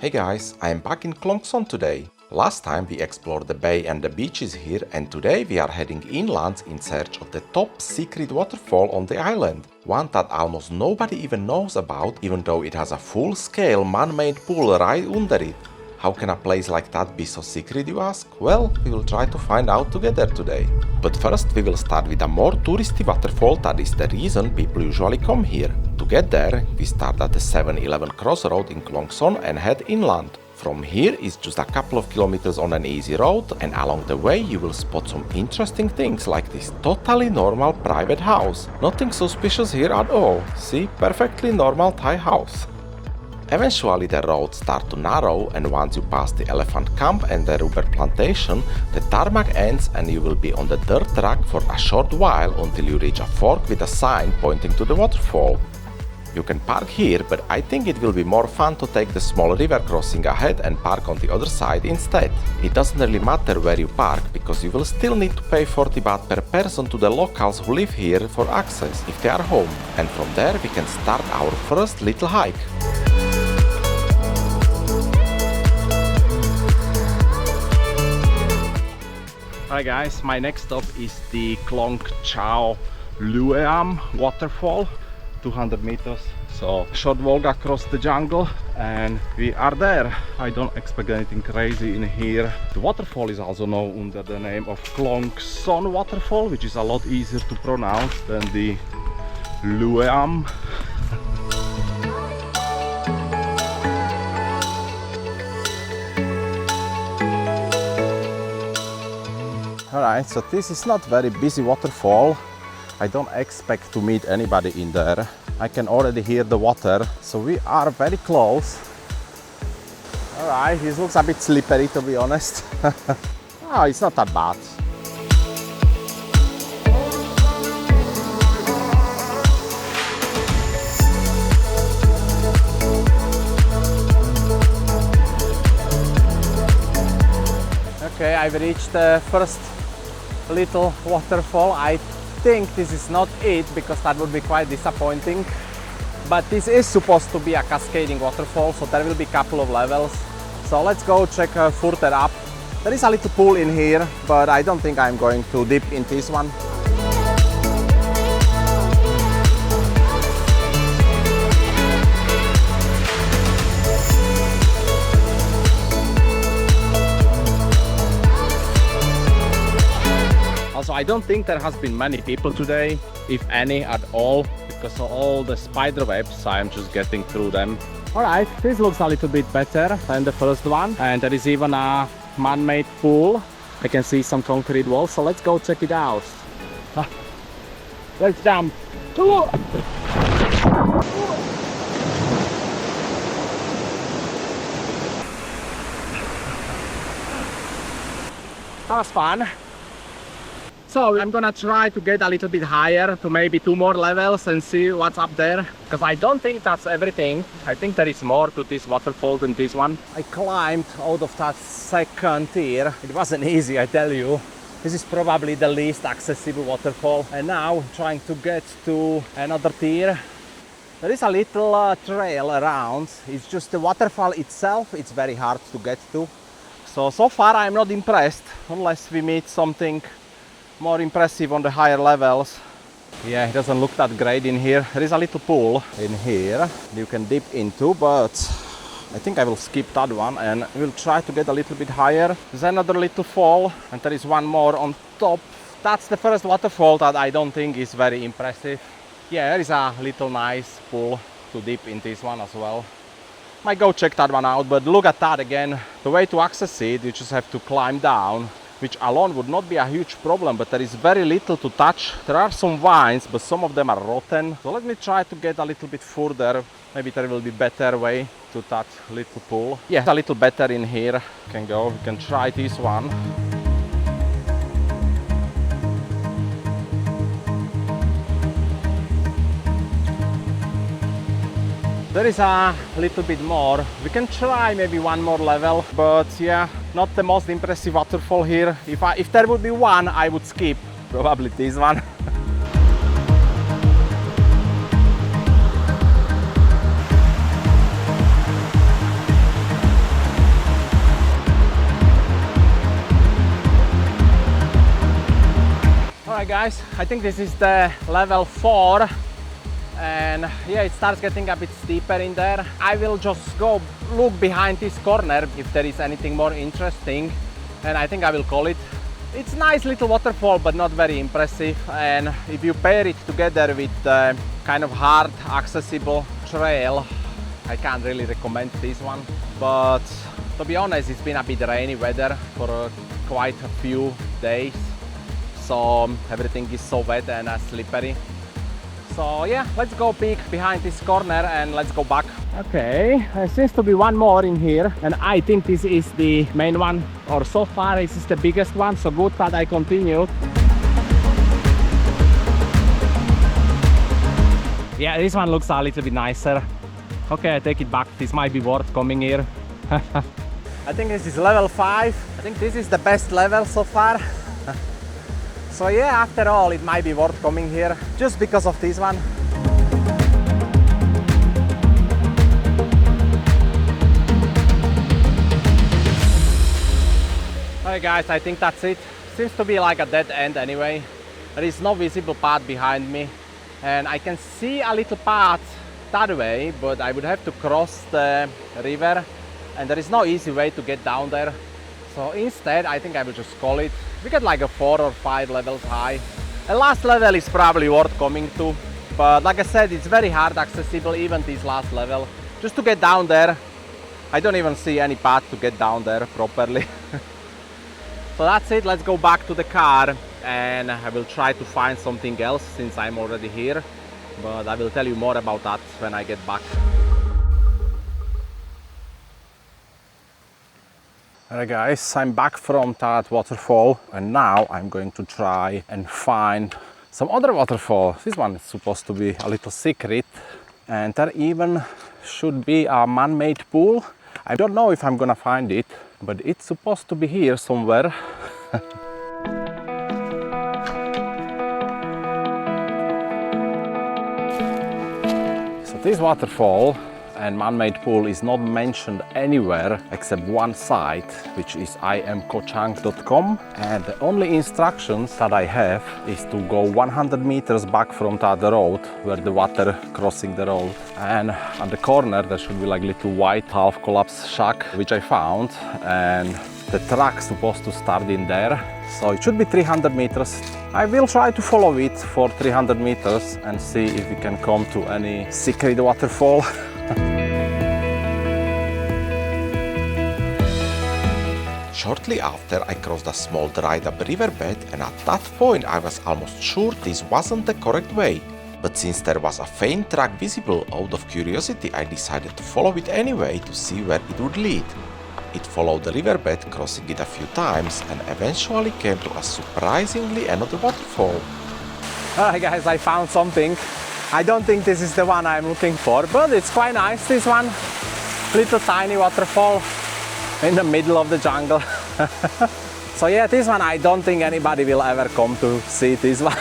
Hey guys, I am back in Klong today. Last time we explored the bay and the beaches here, and today we are heading inland in search of the top secret waterfall on the island. One that almost nobody even knows about, even though it has a full-scale man-made pool right under it. How can a place like that be so secret, you ask? Well, we will try to find out together today. But first we will start with a more touristy waterfall that is the reason people usually come here. To get there, we start at the 7-Eleven crossroad in Klong and head inland. From here is just a couple of kilometers on an easy road, and along the way you will spot some interesting things like this totally normal private house. Nothing suspicious here at all. See, perfectly normal Thai house. Eventually the roads start to narrow, and once you pass the elephant camp and the rubber plantation, the tarmac ends and you will be on the dirt track for a short while until you reach a fork with a sign pointing to the waterfall. You can park here, but I think it will be more fun to take the small river crossing ahead and park on the other side instead. It doesn't really matter where you park, because you will still need to pay 40 baht per person to the locals who live here for access, if they are home. And from there we can start our first little hike. Hi guys, my next stop is the Klong Chao Lueam waterfall, 200 meters. So short walk across the jungle and we are there. I don't expect anything crazy in here. The waterfall is also known under the name of Klong waterfall, which is a lot easier to pronounce than the Lueam. Alright, so this is not very busy waterfall. I don't expect to meet anybody in there. I can already hear the water, so we are very close. Alright, this looks a bit slippery to be honest. Oh, it's not that bad. Okay, I've reached the first little waterfall. I think this is not it, because that would be quite disappointing. But this is supposed to be a cascading waterfall, so there will be a couple of levels. So let's go check further up. There is a little pool in here, but I don't think I'm going to dip in this one. Also, I don't think there has been many people today, if any at all, because of all the spider webs. I'm just getting through them. Alright, this looks a little bit better than the first one, and there is even a man-made pool. I can see some concrete walls, so let's go check it out. Let's jump. That was fun. So I'm gonna try to get a little bit higher to maybe 2 more levels and see what's up there, because I don't think that's everything. I think there is more to this waterfall than this one. I climbed out of that second tier. It wasn't easy, I tell you. This is probably the least accessible waterfall, and now I'm trying to get to another tier. There is a little trail around. It's just the waterfall itself, it's very hard to get to. So far I'm not impressed, unless we meet something more impressive on the higher levels. Yeah, it doesn't look that great in here. There is a little pool in here you can dip into, but I think I will skip that one and we'll try to get a little bit higher. There's another little fall, and there is one more on top. That's the first waterfall that I don't think is very impressive. Yeah, there is a little nice pool to dip in this one as well. Might go check that one out, but look at that again. The way to access it, you just have to climb down, which alone would not be a huge problem, but there is very little to touch. There are some vines, but some of them are rotten. So let me try to get a little bit further. Maybe there will be better way to that little pool. Yeah, a little better in here. We can try this one. There is a little bit more. We can try maybe one more level, but yeah, not the most impressive waterfall here. If there would be one, I would skip. Probably this one. guys, I think this is the level 4, and yeah, it starts getting a bit steeper in there. I will just go look behind this corner if there is anything more interesting, and I think I will call it. It's a nice little waterfall, but not very impressive, and if you pair it together with the kind of hard accessible trail, I can't really recommend this one. But to be honest, it's been a bit rainy weather for quite a few days, so everything is so wet and slippery. So yeah, let's go peek behind this corner and let's go back. Okay, there seems to be one more in here, and I think this is the main one, or so far this is the biggest one, so good that I continued. Yeah, this one looks a little bit nicer. Okay, I take it back, this might be worth coming here. I think this is level 5. I think this is the best level so far. So yeah, after all, it might be worth coming here just because of this one. Alright guys, I think that's it. Seems to be like a dead end anyway. There is no visible path behind me, and I can see a little path that way, but I would have to cross the river, and there is no easy way to get down there. So instead, I think I will just call it. We get like a 4 or 5 levels high. The last level is probably worth coming to, but like I said, it's very hard accessible, even this last level. Just to get down there, I don't even see any path to get down there properly. So that's it, let's go back to the car, and I will try to find something else since I'm already here, but I will tell you more about that when I get back. Alright guys, I'm back from that waterfall, and now I'm going to try and find some other waterfall. This one is supposed to be a little secret, and there even should be a man-made pool. I don't know if I'm gonna find it, but it's supposed to be here somewhere. So this waterfall and man-made pool is not mentioned anywhere except one site, which is imkochang.com, and the only instructions that I have is to go 100 meters back from that road where the water crossing the road, and on the corner there should be like little white half collapsed shack which I found, and the track's supposed to start in there, so it should be 300 meters. I will try to follow it for 300 meters and see if we can come to any secret waterfall. Shortly after, I crossed a small dried up riverbed, and at that point I was almost sure this wasn't the correct way. But since there was a faint track visible, out of curiosity I decided to follow it anyway to see where it would lead. It followed the riverbed, crossing it a few times, and eventually came to a surprisingly another waterfall. Alright guys, I found something. I don't think this is the one I'm looking for, but it's quite nice, this one. Little tiny waterfall in the middle of the jungle. So yeah, this one I don't think anybody will ever come to see this one.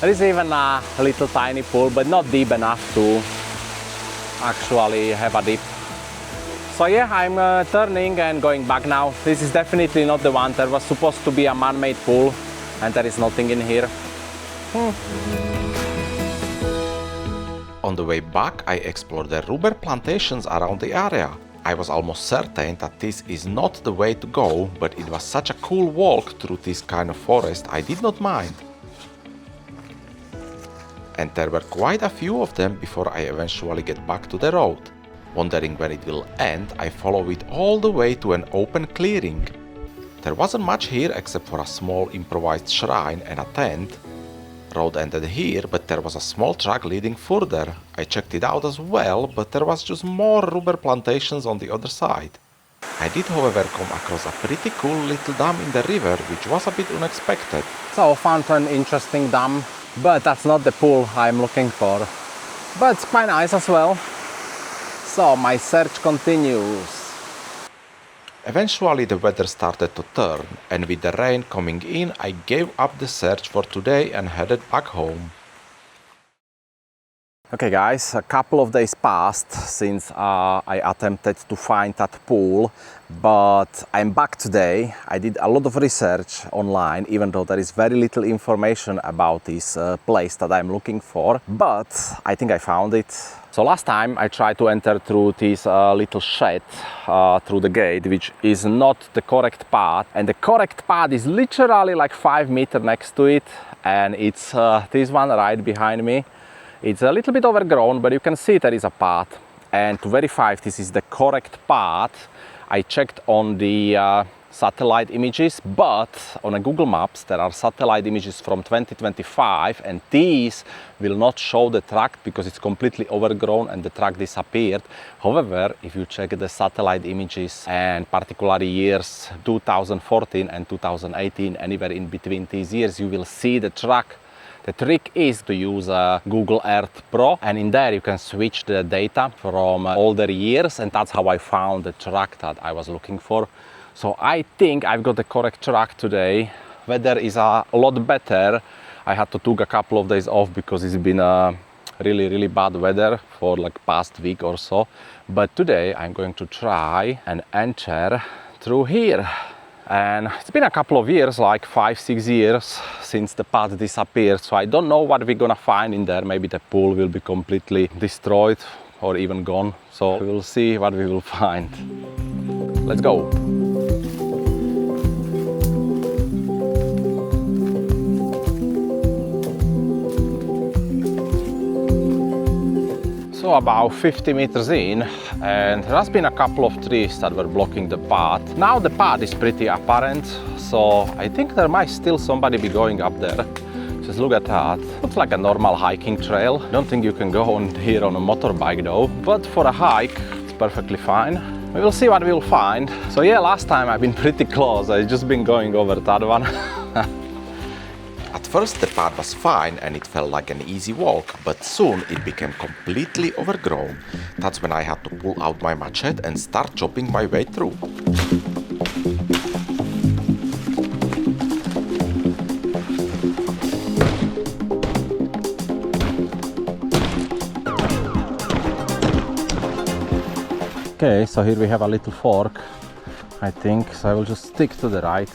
There is even a little tiny pool, but not deep enough to actually have a dip. So yeah, I'm turning and going back now. This is definitely not the one. There was supposed to be a man-made pool, and there is nothing in here. On the way back, I explored the rubber plantations around the area. I was almost certain that this is not the way to go, but it was such a cool walk through this kind of forest I did not mind. And there were quite a few of them before I eventually get back to the road. Wondering where it will end, I follow it all the way to an open clearing. There wasn't much here except for a small improvised shrine and a tent. Road ended here, but there was a small track leading further. I checked it out as well, but there was just more rubber plantations on the other side. I did, however, come across a pretty cool little dam in the river, which was a bit unexpected. So I found an interesting dam, but that's not the pool I'm looking for. But it's quite nice as well. So my search continues. Eventually the weather started to turn, and with the rain coming in, I gave up the search for today and headed back home. Okay guys, a couple of days passed since I attempted to find that pool, but I'm back today. I did a lot of research online, even though there is very little information about this place that I'm looking for, but I think I found it. So last time I tried to enter through this little shed, through the gate, which is not the correct path, and the correct path is literally like 5 meters next to it, and it's this one right behind me. It's a little bit overgrown, but you can see there is a path. And to verify if this is the correct path, I checked on the satellite images, but on a Google Maps there are satellite images from 2025, and these will not show the track because it's completely overgrown and the track disappeared. However, if you check the satellite images and particularly years 2014 and 2018, anywhere in between these years, you will see the track. The trick is to use Google Earth Pro, and in there you can switch the data from older years, and that's how I found the track that I was looking for. So I think I've got the correct track today. Weather is a lot better. I had to take a couple of days off because it's been really bad weather for like past week or so. But today I'm going to try and enter through here. And it's been a couple of years, like 5-6 years since the path disappeared, so I don't know what we're gonna find in there. Maybe the pool will be completely destroyed or even gone, so we will see what we will find. Let's go. So about 50 meters in, and there has been a couple of trees that were blocking the path. Now the path is pretty apparent, so I think there might still somebody be going up there. Just look at that. Looks like a normal hiking trail. Don't think you can go on here on a motorbike though, but for a hike it's perfectly fine. We will see what we'll find. So yeah, last time I've been pretty close. I've just been going over that one. At first the path was fine and it felt like an easy walk, but soon it became completely overgrown. That's when I had to pull out my machete and start chopping my way through. Okay, so here we have a little fork, I think, so I will just stick to the right.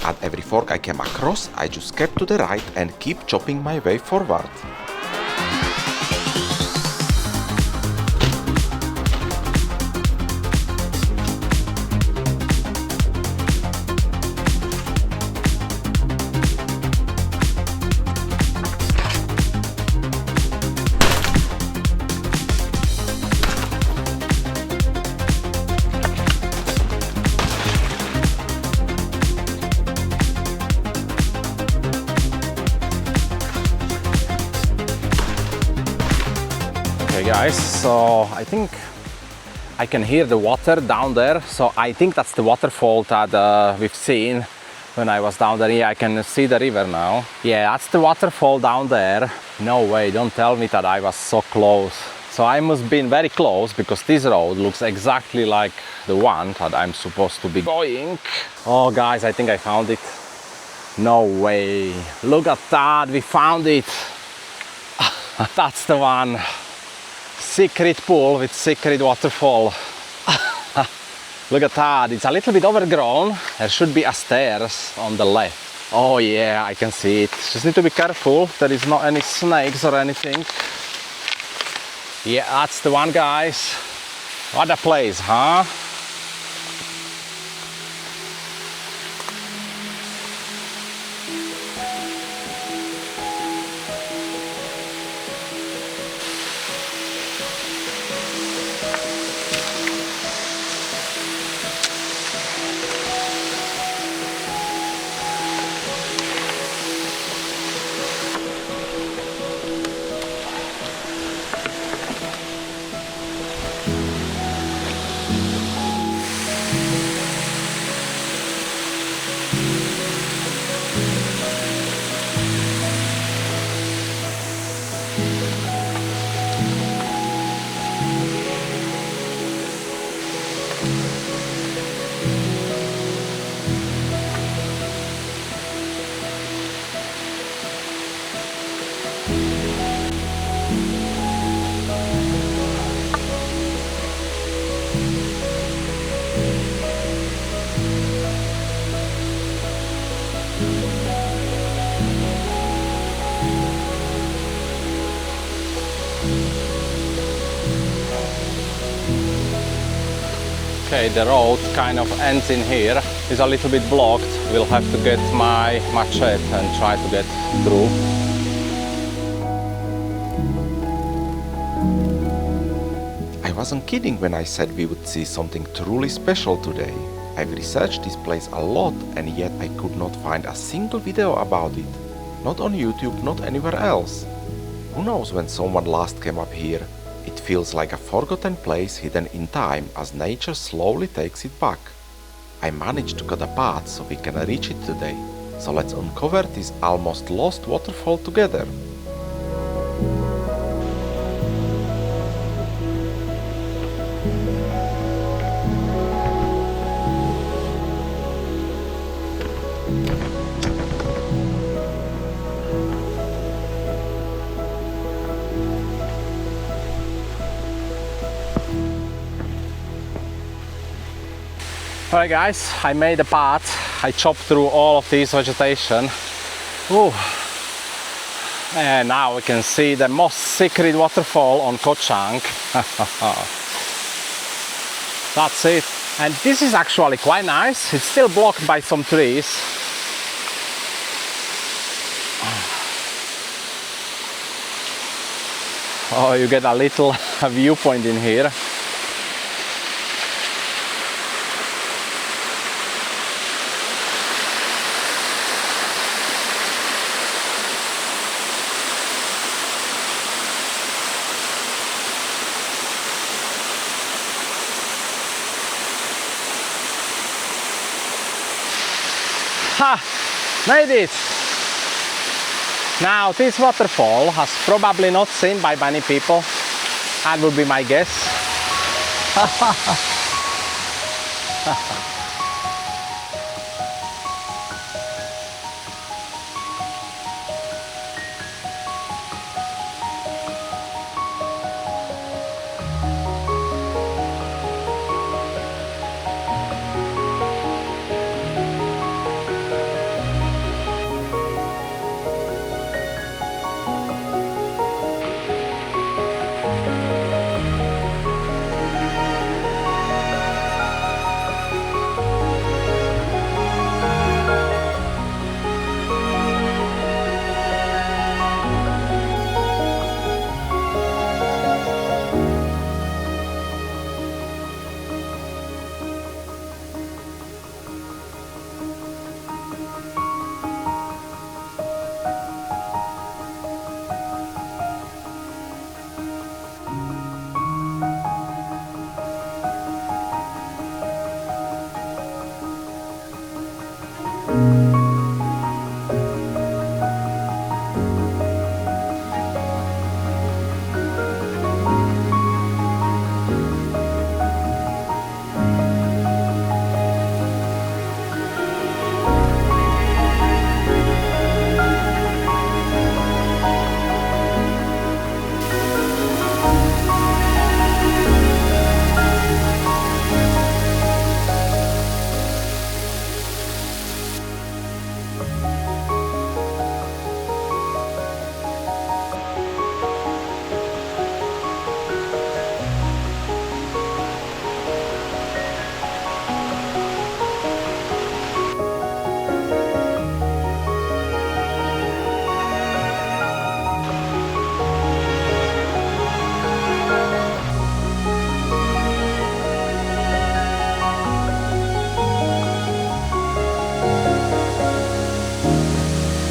At every fork I came across, I just kept to the right and keep chopping my way forward. Okay guys, so I think I can hear the water down there, so I think that's the waterfall that we've seen when I was down there. Yeah, I can see the river now. Yeah, that's the waterfall down there. No way, don't tell me that I was so close. So I must have been very close because this road looks exactly like the one that I'm supposed to be going. Oh guys, I think I found it. No way, look at that, we found it. That's the one. Secret pool with secret waterfall. Look at that, it's a little bit overgrown. There should be a stairs on the left. Oh yeah, I can see it. Just need to be careful, there is not any snakes or anything. Yeah, that's the one guys. What a place, huh? Okay, the road kind of ends in here. It's a little bit blocked. We'll have to get my machete and try to get through. I wasn't kidding when I said we would see something truly special today. I've researched this place a lot and yet I could not find a single video about it. Not on YouTube, not anywhere else. Who knows when someone last came up here? It feels like a forgotten place hidden in time as nature slowly takes it back. I managed to cut a path so we can reach it today. So let's uncover this almost lost waterfall together. Alright guys, I made a path. I chopped through all of this vegetation. Ooh. And now we can see the most secret waterfall on Koh Chang. That's it. And this is actually quite nice. It's still blocked by some trees. Oh, you get a little viewpoint in here. Ha! Made it! Now this waterfall has probably not seen by many people. That would be my guess.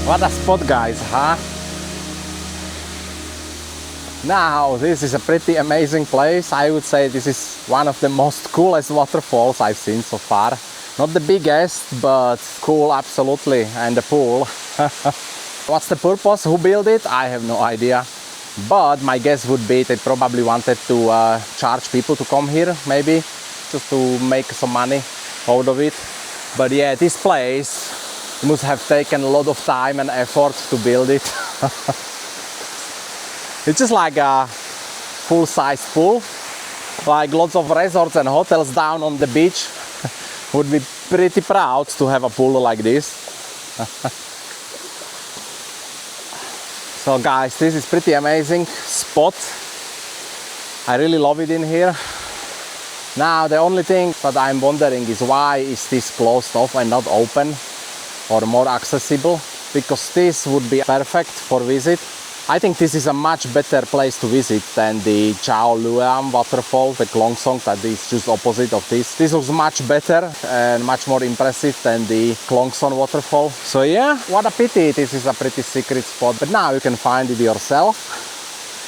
What a spot, guys, huh? Now, this is a pretty amazing place. I would say this is one of the most coolest waterfalls I've seen so far. Not the biggest, but cool, absolutely. And the pool. What's the purpose? Who built it? I have no idea. But my guess would be they probably wanted to charge people to come here, maybe, just to make some money out of it. But yeah, this place must have taken a lot of time and effort to build it. It's just like a full-size pool. Like lots of resorts and hotels down on the beach would be pretty proud to have a pool like this. So guys, this is pretty amazing spot. I really love it in here. Now the only thing that I'm wondering is why is this closed off and not open or more accessible, because this would be perfect for visit. I think this is a much better place to visit than the Chao Lueam waterfall, the Klong that is just opposite of this. This looks much better and much more impressive than the Klong waterfall. So yeah, what a pity, this is a pretty secret spot, but now you can find it yourself.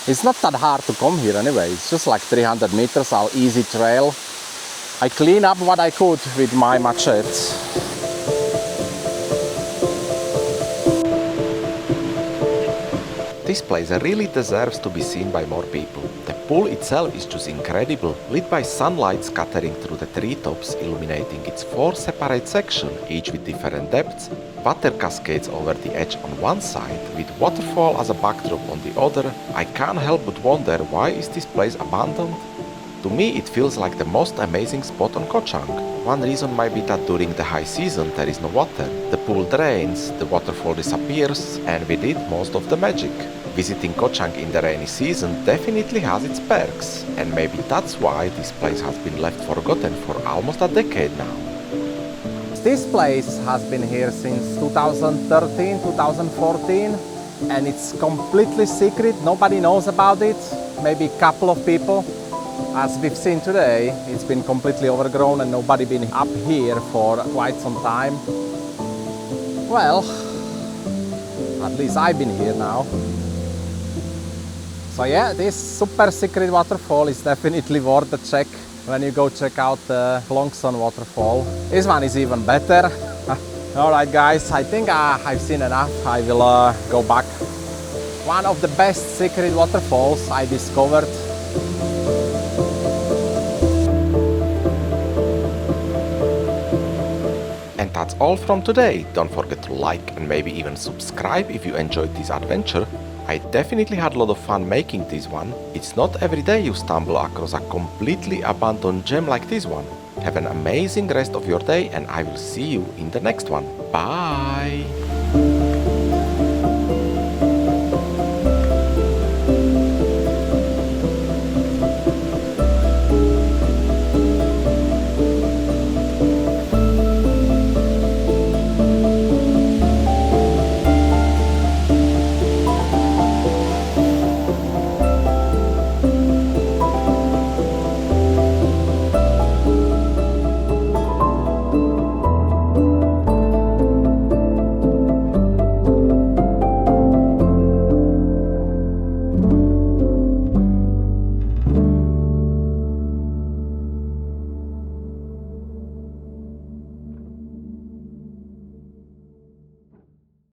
It's not that hard to come here anyway, it's just like 300 meters, our easy trail. I clean up what I could with my machetes. This place really deserves to be seen by more people. The pool itself is just incredible, lit by sunlight scattering through the treetops, illuminating its 4 separate sections, each with different depths. Water cascades over the edge on one side, with waterfall as a backdrop on the other. I can't help but wonder, why is this place abandoned? To me it feels like the most amazing spot on Koh Chang. One reason might be that during the high season there is no water. The pool drains, the waterfall disappears, and with it most of the magic. Visiting Koh Chang in the rainy season definitely has its perks, and maybe that's why this place has been left forgotten for almost a decade now. This place has been here since 2013, 2014, and it's completely secret. Nobody knows about it, maybe a couple of people. As we've seen today, it's been completely overgrown and nobody been up here for quite some time. Well, at least I've been here now. So yeah, this super secret waterfall is definitely worth a check when you go check out the Klong waterfall. This one is even better. Alright guys, I think I've seen enough. I will go back. One of the best secret waterfalls I discovered. And that's all from today. Don't forget to like and maybe even subscribe if you enjoyed this adventure. I definitely had a lot of fun making this one. It's not every day you stumble across a completely abandoned gem like this one. Have an amazing rest of your day and I will see you in the next one. Bye!